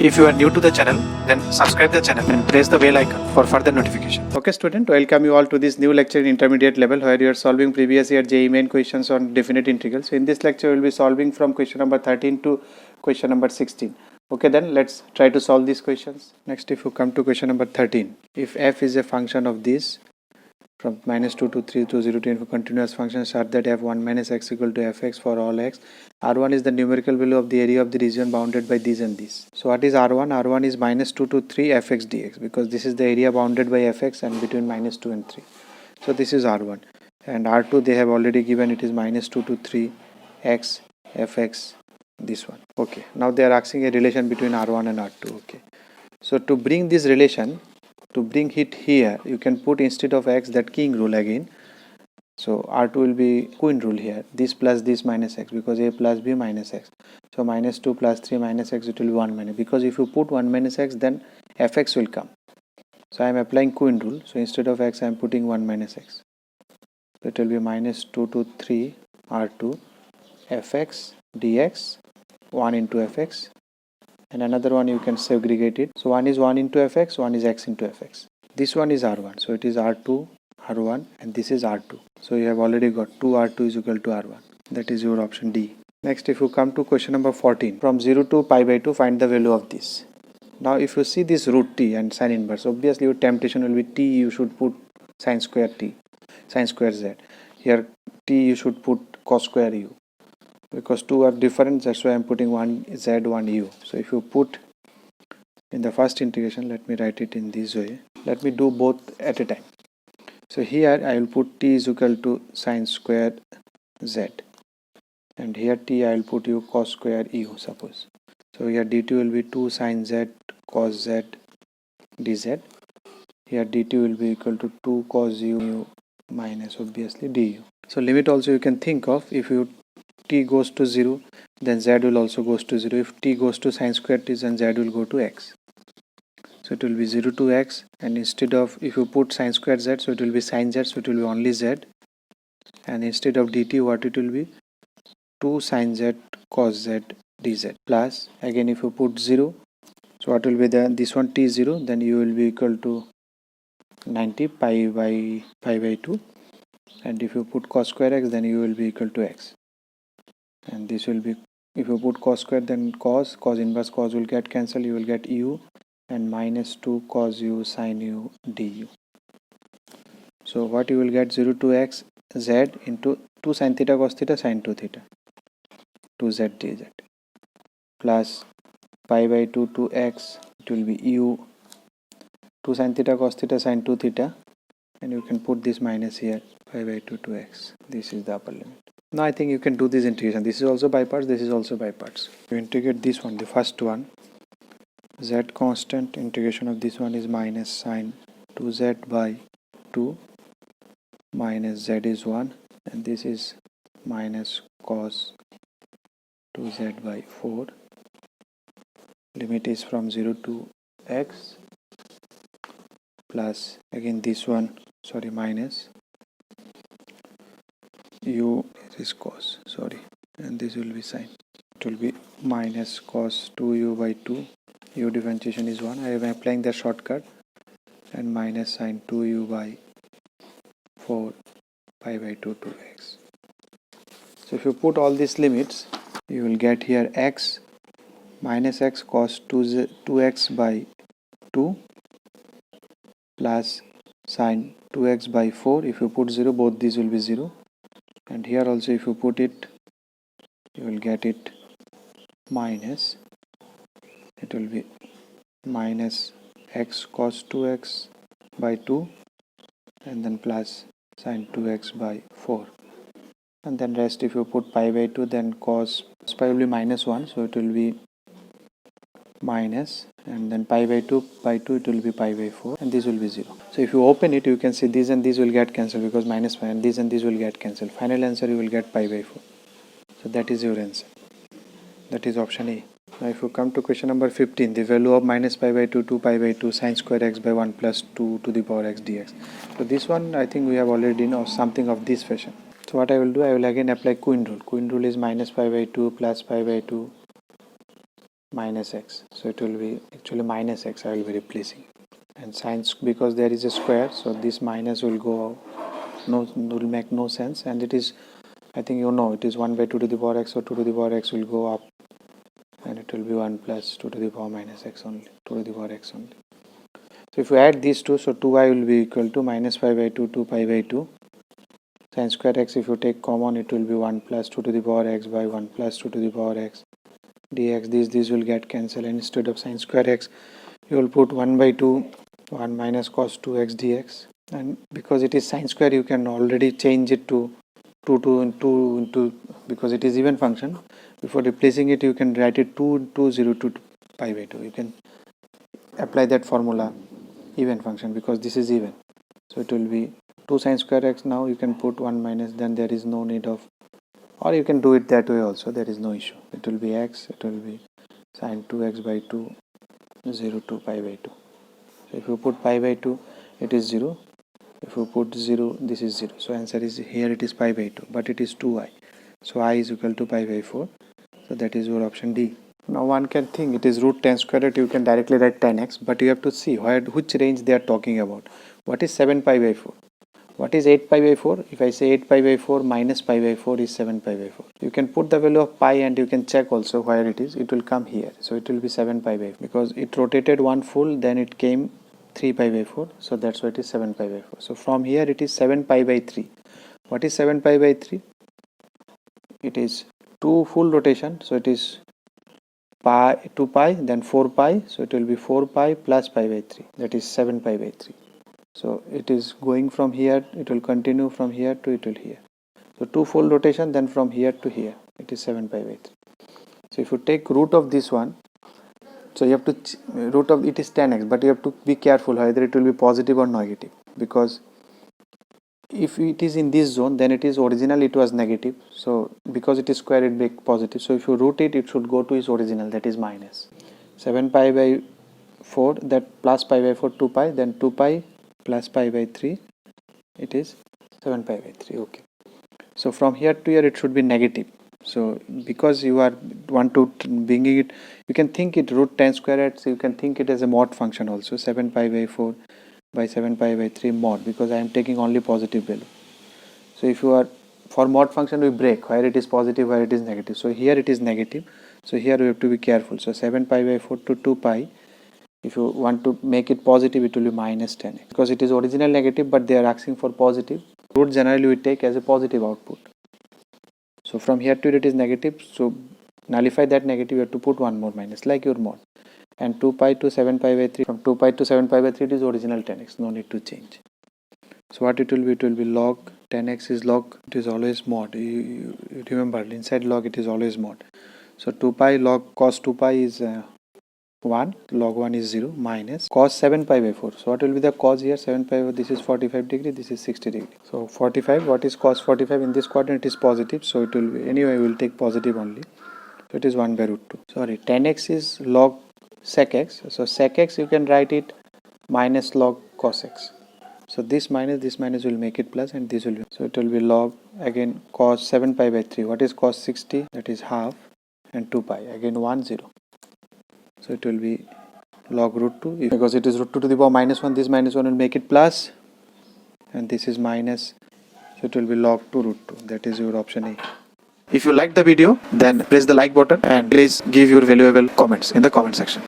If you are new to the channel, then subscribe the channel and press the bell icon for further notification. Okay student, welcome you all to this new lecture in intermediate level where you are solving previous year JEE Main questions on definite integrals. So in this lecture we will be solving from question number 13 to question number 16. Okay, then let's try to solve these questions. Next, if you come to question number 13, if f is a function of this from -2 to 3 to 0 to infinity continuous function such that f1 minus x equal to fx for all x. R1 is the numerical value of the area of the region bounded by this and this. So what is R1? R1 is -2 to 3 fx dx, because this is the area bounded by fx and between -2 and 3. So this is R1. And R2 they have already given, it is -2 to 3 x fx, this one. Okay, now they are asking a relation between R1 and R2. Okay, so to bring this relation, to bring it here, you can put instead of x that king rule again. So R2 will be queen rule here, this plus this minus x, because a plus b minus x. So -2 plus 3 minus x, it will be 1 minus, because if you put 1 minus x then fx will come. So I am applying queen rule, so instead of x I am putting 1 minus x. So it will be -2 to 3 R2 fx dx, 1 into fx, and another one you can segregate it. So one is 1 into fx, one is x into fx. This one is R1, so it is R2 R1 and this is R2. So you have already got 2 R2 is equal to R1. That is your option D. Next, if you come to question number 14, from 0 to pi by 2 find the value of this. Now if you see this root t and sine inverse, obviously your temptation will be t, you should put sine square t, sine square z. Here t you should put cos square u, because two are different, that's why I am putting one z, one u. So if you put in the first integration, let me write it in this way. Let me do both at a time. So here I will put t is equal to sine square z, and here t I will put u cos square u, suppose. So here dt will be 2 sine z cos z dz. Here dt will be equal to 2 cos u minus obviously du. So limit also you can think of, if you t goes to 0 then z will also goes to 0. If t goes to sine square t then z will go to x. So it will be 0 to x, and instead of, if you put sine square z, so it will be sine z, so it will be only z, and instead of dt what it will be, 2 sine z cos z dz, plus again if you put 0, so what will be the, this one t 0, then u will be equal to 90 pi by 2, and if you put cos square x then u will be equal to x, and this will be, if you put cos square then cos inverse cos will get cancelled, you will get u and -2 cos u sin u du. So what you will get, 0 to x z into 2 sin theta cos theta sin 2 theta 2z dz, plus pi by 2 to x, it will be u 2 sin theta cos theta sin 2 theta, and you can put this minus here, pi by 2 to x. This is the upper limit. Now I think you can do this integration. This is also by parts, this is also by parts. You integrate this one, the first one, z constant, integration of this one is minus sine 2z by 2 minus z is 1, and this is minus cos 2z by 4. Limit is from 0 to x, plus again this one, sorry, minus u is cos, sorry, and this will be sine. It will be minus cos 2u by 2, u differentiation is 1, I am applying the shortcut, and minus sine 2u by 4 pi by 2 to x. So if you put all these limits, you will get here x minus x cos 2x by 2 plus sine 2x by 4. If you put 0, both these will be 0, and here also if you put it, you will get it minus, it will be minus x cos 2x by 2, and then plus sine 2x by 4, and then rest if you put pi by 2, then cos pi will be -1, so it will be minus, and then pi by 2 it will be pi by 4, and this will be 0. So if you open it, you can see these and these will get cancelled, because minus pi, and these will get cancelled. Final answer you will get pi by 4. So that is your answer. That is option A. Now if you come to question number 15, the value of minus pi by 2 to pi by 2 sine square x by 1 plus 2 to the power x dx. So this one I think we have already know something of this fashion. So what I will do, I will again apply queen rule. Queen rule is minus pi by 2 plus pi by 2 minus x. So it will be actually minus x I will be replacing. And sine, because there is a square, so this minus will go, will make no sense, and it is, I think you know, it is 1 by 2 to the power x, so 2 to the power x will go up, and it will be 1 plus 2 to the power minus x only, 2 to the power x only. So if you add these two, so 2y will be equal to minus pi by 2 to pi by 2. Sin square x, if you take common, it will be 1 plus 2 to the power x by 1 plus 2 to the power x dx. These will get cancelled, and instead of sin square x, you will put 1 by 2, 1 minus cos 2x dx. And because it is sin square, you can already change it to 2 into, because it is even function. Before replacing it, you can write it 2 into 0 to pi by 2. You can apply that formula, even function, because this is even. So it will be 2 sin square x. Now you can put 1 minus, then there is no need of, or you can do it that way also, there is no issue. It will be x, it will be sin 2x by 2, 0 to pi by 2. So if you put pi by 2, it is 0. If you put 0, this is 0. So answer is, here it is pi by 2, but it is 2i. So I is equal to pi by 4. So that is your option D. Now one can think it is root 10 square root, you can directly write 10x, but you have to see which range they are talking about. What is 7 pi by 4? What is 8 pi by 4? If I say 8 pi by 4 minus pi by 4 is 7 pi by 4. You can put the value of pi and you can check also where it is. It will come here. So it will be 7 pi by 4. Because it rotated one full, then it came 3 pi by 4. So that's why it is 7 pi by 4. So from here it is 7 pi by 3. What is 7 pi by 3? It is 2 full rotation. So it is pi, 2 pi, then 4 pi. So it will be 4 pi plus pi by 3. That is 7 pi by 3. So it is going from here, it will continue from here to it will here. So 2 full rotation, then from here to here, it is 7 pi by 3. So if you take root of this one, so you have to, root of it is 10x, but you have to be careful whether it will be positive or negative, because if it is in this zone, then it is original, it was negative. So because it is square, it make positive. So if you root it, it should go to its original, that is minus 7 pi by 4, that plus pi by 4, 2 pi, then 2 pi plus pi by 3, it is 7 pi by 3. Okay, so from here to here it should be negative. So because you are want to bring it, you can think it root 10 square, so you can think it as a mod function also, 7 pi by 4 by 7 pi by 3 mod, because I am taking only positive value. So if you are, for mod function we break where it is positive, where it is negative. So here it is negative, so here we have to be careful. So 7 pi by 4 to 2 pi, if you want to make it positive, it will be minus 10x, because it is original negative, but they are asking for positive. Root generally we take as a positive output. So from here to it is negative, so nullify that negative, you have to put one more minus, like your mod. And 2 pi to 7 pi by 3, from 2 pi to 7 pi by 3, it is original 10x, no need to change. So what it will be log 10x is log, it is always mod. You remember, inside log it is always mod. So 2 pi log cos 2 pi is 1, log 1 is 0, minus cos 7 pi by 4. So what will be the cos here? 7 pi by, this is 45 degree, this is 60 degree. So 45, what is cos 45? In this quadrant it is positive, so it will be, anyway we will take positive only. So it is 1 by root 2. Sorry, 10x is log sec x. So sec x you can write it minus log cos x. So this minus will make it plus, and this will be, so it will be log again cos 7 pi by 3. What is cos 60? That is half, and 2 pi, again 1 0. So it will be log root 2, because it is root 2 to the power minus 1, this minus 1 will make it plus, and this is minus, so it will be log 2 root 2. That is your option A. If you liked the video, then press the like button and please give your valuable comments in the comment section.